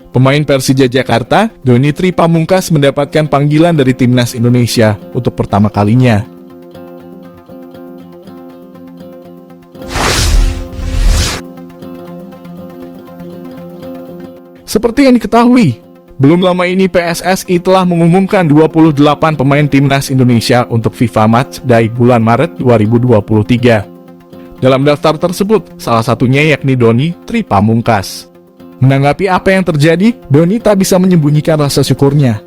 Pemain Persija Jakarta, Doni Tri Pamungkas mendapatkan panggilan dari Timnas Indonesia untuk pertama kalinya. Seperti yang diketahui, belum lama ini PSSI telah mengumumkan 28 pemain Timnas Indonesia untuk FIFA Matchday bulan Maret 2023. Dalam daftar tersebut, salah satunya yakni Doni Tri Pamungkas. Menanggapi apa yang terjadi, Doni tak bisa menyembunyikan rasa syukurnya.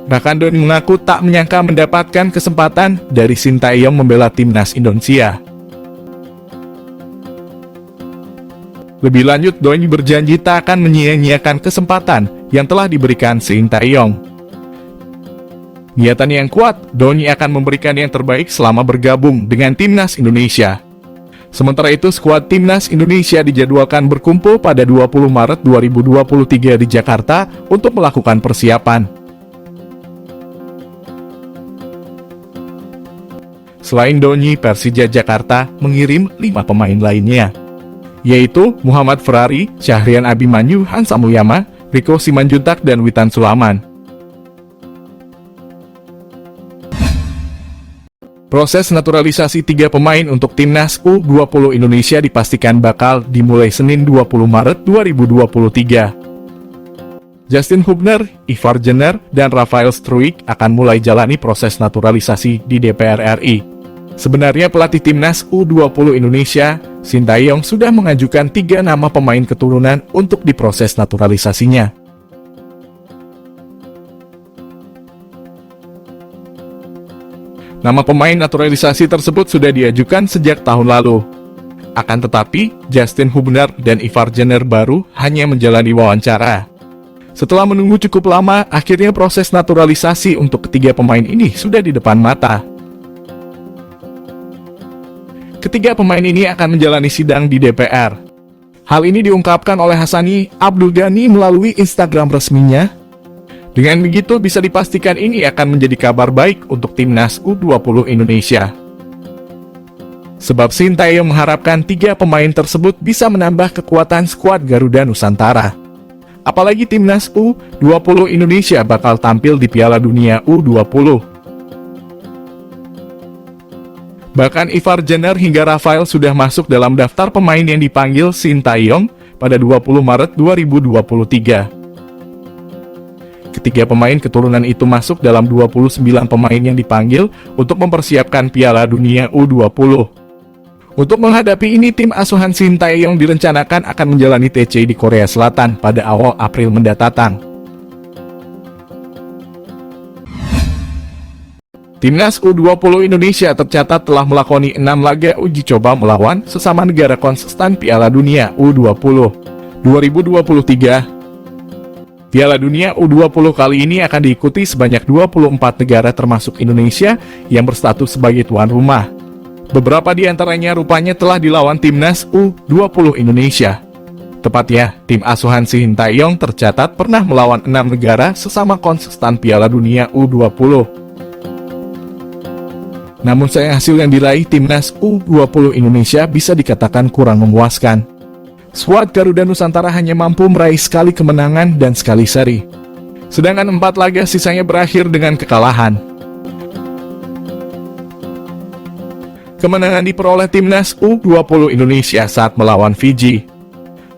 Bahkan Doni mengaku tak menyangka mendapatkan kesempatan dari Sintayong membela Timnas Indonesia. Lebih lanjut, Doni berjanji tak akan menyia-nyiakan kesempatan yang telah diberikan Sintayong. Niatan yang kuat, Doni akan memberikan yang terbaik selama bergabung dengan Timnas Indonesia. Sementara itu, skuad Timnas Indonesia dijadwalkan berkumpul pada 20 Maret 2023 di Jakarta untuk melakukan persiapan. Selain Doni, Persija Jakarta mengirim 5 pemain lainnya, yaitu Muhammad Ferrari, Syahrian Abimanyu, Hansa Muyama, Rico Simanjuntak, dan Witan Sulaiman. Proses naturalisasi 3 pemain untuk Timnas U20 Indonesia dipastikan bakal dimulai Senin 20 Maret 2023. Justin Hubner, Ivar Jenner, dan Rafael Struijk akan mulai jalani proses naturalisasi di DPR RI. Sebenarnya pelatih Timnas U20 Indonesia, Sintayong, sudah mengajukan 3 nama pemain keturunan untuk diproses naturalisasinya. Nama pemain naturalisasi tersebut sudah diajukan sejak tahun lalu. Akan tetapi, Justin Hubner dan Ivar Jenner baru hanya menjalani wawancara. Setelah menunggu cukup lama, akhirnya proses naturalisasi untuk ketiga pemain ini sudah di depan mata. Ketiga pemain ini akan menjalani sidang di DPR. Hal ini diungkapkan oleh Hassani Abdul Ghani melalui Instagram resminya. Dengan begitu, bisa dipastikan ini akan menjadi kabar baik untuk Timnas U20 Indonesia. Sebab Sintayong mengharapkan 3 pemain tersebut bisa menambah kekuatan skuad Garuda Nusantara. Apalagi Timnas U20 Indonesia bakal tampil di Piala Dunia U20. Bahkan Ivar Jenner hingga Rafael sudah masuk dalam daftar pemain yang dipanggil Sintayong pada 20 Maret 2023. Ketiga pemain keturunan itu masuk dalam 29 pemain yang dipanggil untuk mempersiapkan Piala Dunia U20. Untuk menghadapi ini, tim asuhan Sintayong direncanakan akan menjalani TC di Korea Selatan pada awal April mendatang. Timnas U20 Indonesia tercatat telah melakoni 6 laga uji coba melawan sesama negara konsisten Piala Dunia U20 2023. Piala Dunia U20 kali ini akan diikuti sebanyak 24 negara termasuk Indonesia yang berstatus sebagai tuan rumah. Beberapa di antaranya rupanya telah dilawan Timnas U20 Indonesia. Tepatnya, tim asuhan Sintayong tercatat pernah melawan 6 negara sesama konsisten Piala Dunia U20. Namun sayang hasil yang diraih Timnas U20 Indonesia bisa dikatakan kurang memuaskan. Skuad Garuda Nusantara hanya mampu meraih sekali kemenangan dan sekali seri. Sedangkan 4 laga sisanya berakhir dengan kekalahan. Kemenangan diperoleh Timnas U20 Indonesia saat melawan Fiji.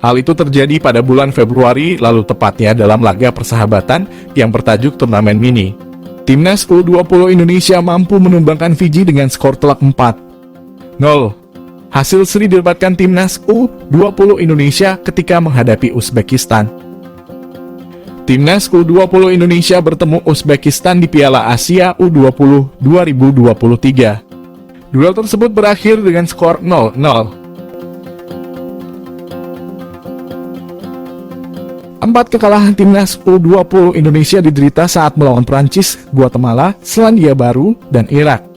Hal itu terjadi pada bulan Februari lalu, tepatnya dalam laga persahabatan yang bertajuk Turnamen Mini. Timnas U20 Indonesia mampu menumbangkan Fiji dengan skor telak 4-0. Hasil seri didapatkan Timnas U20 Indonesia ketika menghadapi Uzbekistan. Timnas U20 Indonesia bertemu Uzbekistan di Piala Asia U20 2023. Duel tersebut berakhir dengan skor 0-0. Empat kekalahan Timnas U20 Indonesia diderita saat melawan Prancis, Guatemala, Selandia Baru, dan Irak.